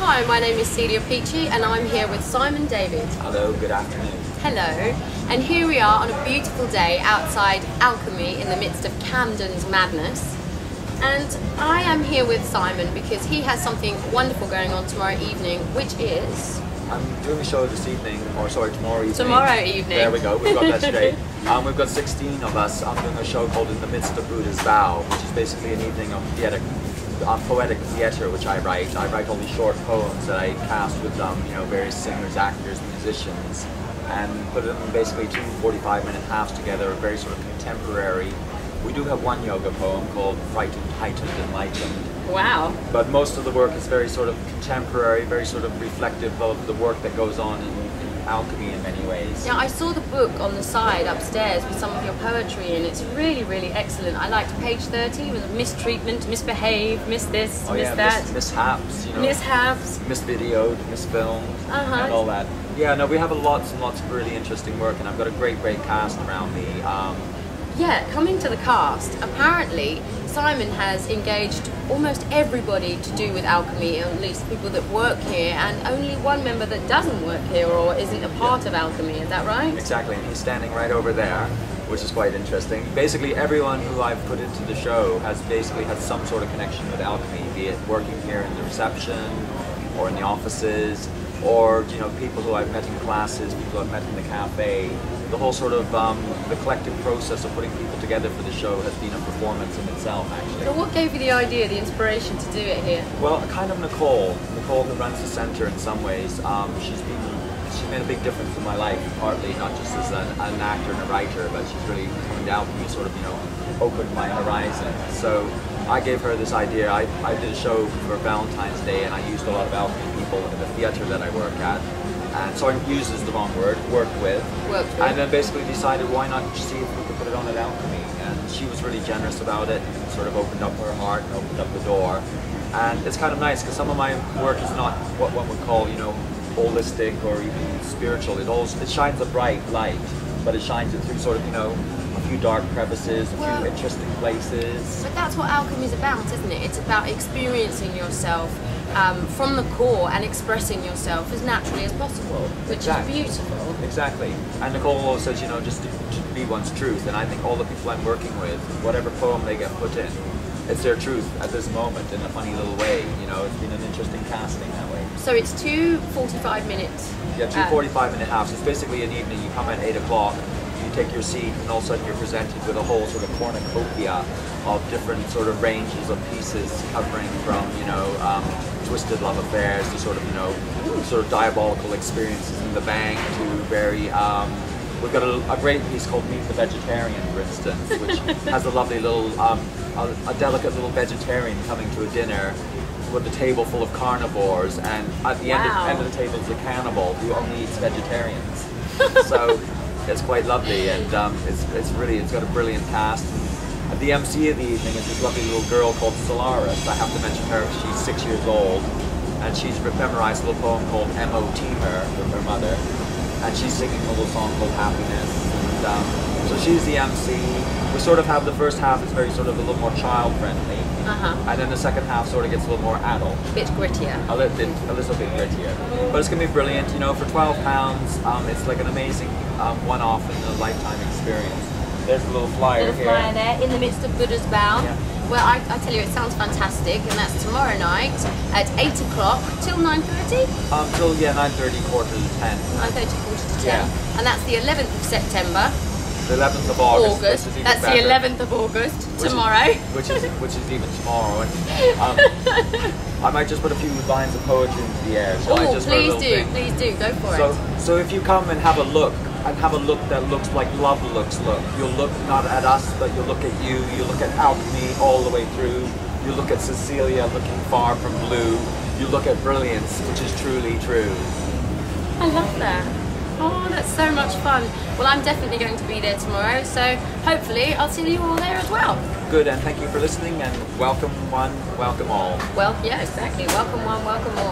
Hi, my name is Celia Peachey and I'm here with Simon David. Hello, good afternoon. Hello, and here we are on a beautiful day outside Alchemy in the midst of Camden's madness. And I am here with Simon because he has something wonderful going on tomorrow evening, which is... I'm doing a show this evening, or sorry, tomorrow evening. Tomorrow evening. There we go, we've got that straight. We've got 16 of us. I'm doing a show called In the Midst of Buddha's Vow, which is basically an evening of poetic theatre, which I write. I write all these short poems that I cast with various singers, actors, musicians, and put them in basically two 45-minute halves together, very sort of contemporary. We do have one yoga poem called Frightened, Heightened, Enlightened. Wow. But most of the work is very sort of contemporary, very sort of reflective of the work that goes on in alchemy in many ways. Yeah, I saw the book on the side upstairs with some of your poetry, and it's really, really excellent. I liked page 30 with mistreatment, misbehave, miss this, miss that. Mishaps, Mishaps. Misvideoed, misfilmed, and all that. Yeah, no, we have lots and lots of really interesting work, and I've got a great cast around me. Yeah, coming to the cast, apparently Simon has engaged almost everybody to do with alchemy, or at least people that work here, and only one member that doesn't work here or isn't a part of alchemy, is that right? Exactly, and he's standing right over there, which is quite interesting. Basically everyone who I've put into the show has basically had some sort of connection with alchemy, be it working here in the reception, or in the offices, or people who I've met in classes, people I've met in the cafe. The whole sort of the collective process of putting people together for the show has been a performance in itself, actually. So what gave you the idea, the inspiration to do it here? Well, kind of Nicole who runs the centre in some ways. She's made a big difference in my life, partly not just as an actor and a writer, but she's really coming down for me, sort of opened my horizon. So I gave her this idea. I did a show for Valentine's Day, and I used a lot of alchemy people in the theatre that I work at. And so I used is the wrong word, worked with. And then basically decided why not see if we could put it on at Alchemy. And she was really generous about it, and sort of opened up her heart and opened up the door. And it's kind of nice because some of my work is not what one would call, holistic or even spiritual. It shines a bright light, but it shines it through sort of, a few dark crevices, a few interesting places. But that's what alchemy is about, isn't it? It's about experiencing yourself from the core and expressing yourself as naturally as possible, which is beautiful. Exactly. And Nicole always says, just to be one's truth. And I think all the people I'm working with, whatever poem they get put in, it's their truth at this moment in a funny little way. It's been an interesting casting that way. So it's two 45 minutes. Yeah, two 45-minute halves. It's basically an evening. You come at 8 o'clock, you take your seat, and all of a sudden you're presented with a whole sort of cornucopia of different sort of ranges of pieces covering from, twisted love affairs to sort of diabolical experiences in the bank to very we've got a great piece called Meet the Vegetarian, for instance, which has a lovely little a delicate little vegetarian coming to a dinner with a table full of carnivores, and at the end of the table is a cannibal who only eats vegetarians. So it's quite lovely, and it's got a brilliant cast. The MC of the evening is this lovely little girl called Solaris. I have to mention her. She's 6 years old, and she's memorized a little poem called M.O.T. Her with her mother, and she's singing a little song called Happiness. And, so she's the MC. We sort of have the first half is very sort of a little more child-friendly, and then the second half sort of gets a little more adult. A bit grittier. A little bit grittier. But it's going to be brilliant. For £12, it's like an amazing one-off and a lifetime experience. There's a little flyer here. Flyer there, In the Midst of Buddha's Vow. Yeah. Well, I tell you, it sounds fantastic, and that's tomorrow night at 8 o'clock till 9:30? Till 9:30, quarter to 10. 9:30, quarter to 10. Yeah. And that's the 11th of September. The 11th of August. That's the 11th of August, tomorrow. Which is even tomorrow. And, I might just put a few lines of poetry into the air. So please do, go for it. So if you come and have a look, that looks like love looks. You'll look not at us, but you'll look at you. You look at alchemy all the way through. You look at Cecilia looking far from blue. You look at brilliance, which is truly true. I love that. Oh, that's so much fun. Well, I'm definitely going to be there tomorrow, so hopefully I'll see you all there as well. Good, and thank you for listening, and welcome one, welcome all. Well, yeah, exactly. Welcome one, welcome all.